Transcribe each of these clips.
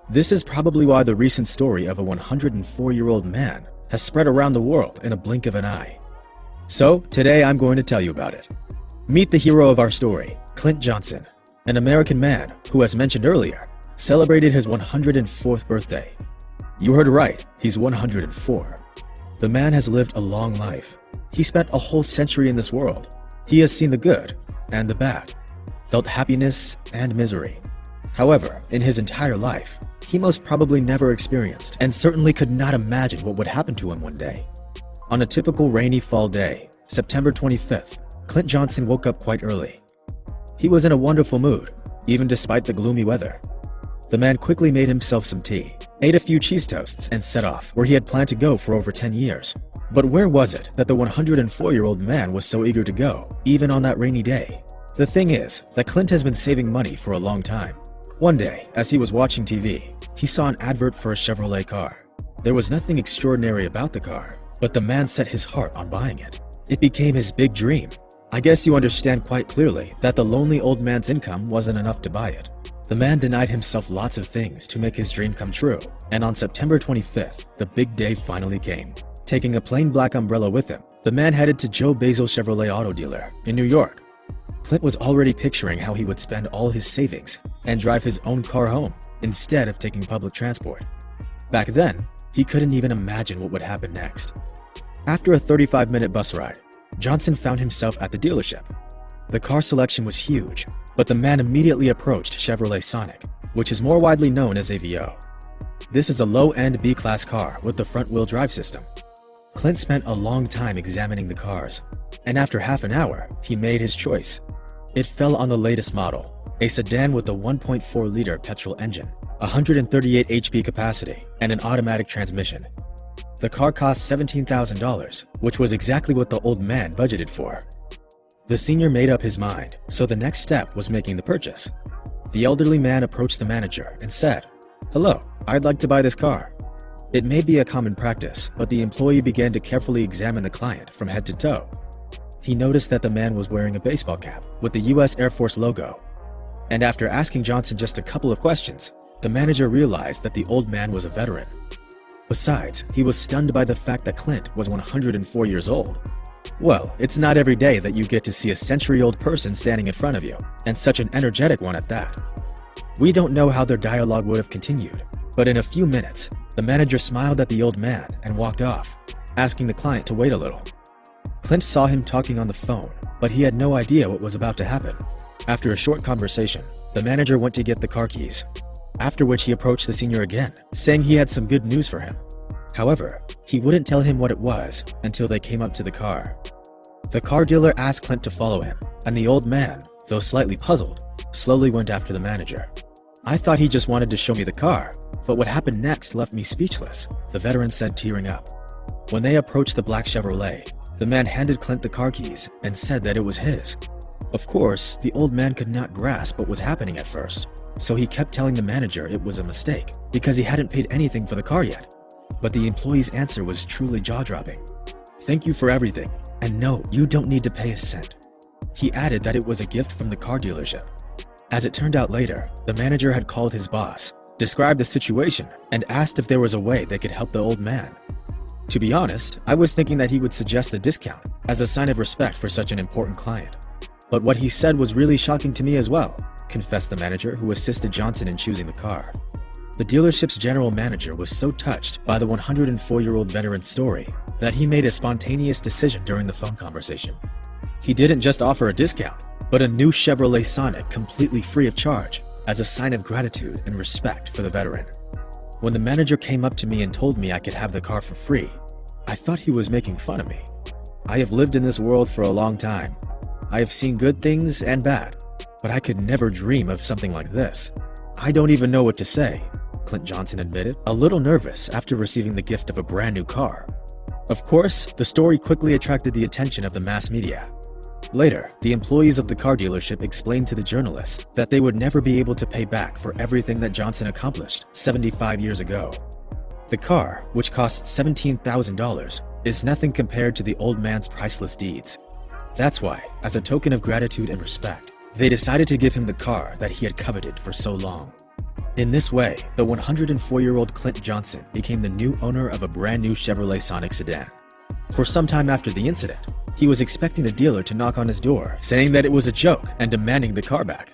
This is probably why the recent story of a 104-year-old man has spread around the world in a blink of an eye. So, today I'm going to tell you about it. Meet the hero of our story, Clint Johnson, an American man who, as mentioned earlier, celebrated his 104th birthday. You heard right, he's 104. The man has lived a long life. He spent a whole century in this world. He has seen the good and the bad, felt happiness and misery. However, in his entire life, he most probably never experienced and certainly could not imagine what would happen to him one day. On a typical rainy fall day, September 25th, Clint Johnson woke up quite early. He was in a wonderful mood, even despite the gloomy weather. The man quickly made himself some tea, ate a few cheese toasts, and set off where he had planned to go for over 10 years. But where was it that the 104-year-old man was so eager to go, even on that rainy day? The thing is that Clint has been saving money for a long time. One day, as he was watching TV, he saw an advert for a Chevrolet car. There was nothing extraordinary about the car, but the man set his heart on buying it. It became his big dream. I guess you understand quite clearly that the lonely old man's income wasn't enough to buy it. The man denied himself lots of things to make his dream come true, and on September 25th, the big day finally came. Taking a plain black umbrella with him, the man headed to Joe Basil Chevrolet auto dealer in New York. Clint was already picturing how he would spend all his savings and drive his own car home instead of taking public transport. Back then, he couldn't even imagine what would happen next. After a 35-minute bus ride, Johnson found himself at the dealership. The car selection was huge, but the man immediately approached Chevrolet Sonic, which is more widely known as a VO. This is a low-end B-class car with the front-wheel drive system. Clint spent a long time examining the cars, and after half an hour, he made his choice. It fell on the latest model, a sedan with a 1.4-liter petrol engine, 138 HP capacity, and an automatic transmission. The car cost $17,000, which was exactly what the old man budgeted for. The senior made up his mind, so the next step was making the purchase. The elderly man approached the manager and said, "Hello, I'd like to buy this car." It may be a common practice, but the employee began to carefully examine the client from head to toe. He noticed that the man was wearing a baseball cap with the U.S. Air Force logo. And after asking Johnson just a couple of questions, the manager realized that the old man was a veteran. Besides, he was stunned by the fact that Clint was 104 years old. Well, it's not every day that you get to see a century-old person standing in front of you, and such an energetic one at that. We don't know how their dialogue would have continued, but in a few minutes, the manager smiled at the old man and walked off, asking the client to wait a little. Clint saw him talking on the phone, but he had no idea what was about to happen. After a short conversation, the manager went to get the car keys, after which he approached the senior again, saying he had some good news for him. However, he wouldn't tell him what it was until they came up to the car. The car dealer asked Clint to follow him, and the old man, though slightly puzzled, slowly went after the manager. "I thought he just wanted to show me the car, but what happened next left me speechless," the veteran said, tearing up. When they approached the black Chevrolet, the man handed Clint the car keys and said that it was his. Of course, the old man could not grasp what was happening at first, so he kept telling the manager it was a mistake because he hadn't paid anything for the car yet. But the employee's answer was truly jaw-dropping. "Thank you for everything, and no, you don't need to pay a cent." He added that it was a gift from the car dealership. As it turned out later, the manager had called his boss, described the situation, and asked if there was a way they could help the old man. To be honest, I was thinking that he would suggest a discount as a sign of respect for such an important client. But what he said was really shocking to me as well, confessed the manager who assisted Johnson in choosing the car. The dealership's general manager was so touched by the 104-year-old veteran's story that he made a spontaneous decision during the phone conversation. He didn't just offer a discount, but a new Chevrolet Sonic completely free of charge as a sign of gratitude and respect for the veteran. When the manager came up to me and told me I could have the car for free, I thought he was making fun of me. I have lived in this world for a long time. I have seen good things and bad, but I could never dream of something like this. I don't even know what to say, Clint Johnson admitted, a little nervous after receiving the gift of a brand new car. Of course, the story quickly attracted the attention of the mass media. Later, the employees of the car dealership explained to the journalists that they would never be able to pay back for everything that Johnson accomplished 75 years ago. The car, which cost $17,000, is nothing compared to the old man's priceless deeds. That's why, as a token of gratitude and respect, they decided to give him the car that he had coveted for so long. In this way, the 104-year-old Clint Johnson became the new owner of a brand new Chevrolet Sonic sedan. For some time after the incident, he was expecting the dealer to knock on his door, saying that it was a joke and demanding the car back.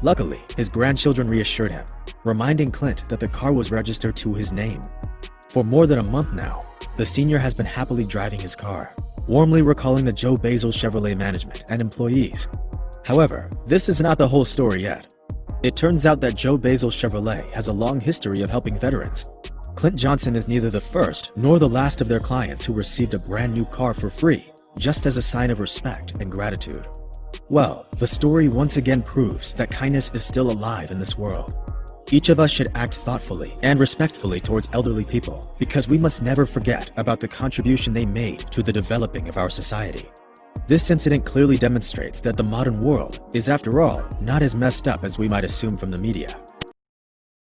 Luckily, his grandchildren reassured him, reminding Clint that the car was registered to his name. For more than a month now, the senior has been happily driving his car, warmly recalling the Joe Basil Chevrolet management and employees. However, this is not the whole story yet. It turns out that Joe Basil Chevrolet has a long history of helping veterans. Clint Johnson is neither the first nor the last of their clients who received a brand new car for free, just as a sign of respect and gratitude. Well, the story once again proves that kindness is still alive in this world. Each of us should act thoughtfully and respectfully towards elderly people, because we must never forget about the contribution they made to the developing of our society. This incident clearly demonstrates that the modern world is, after all, not as messed up as we might assume from the media.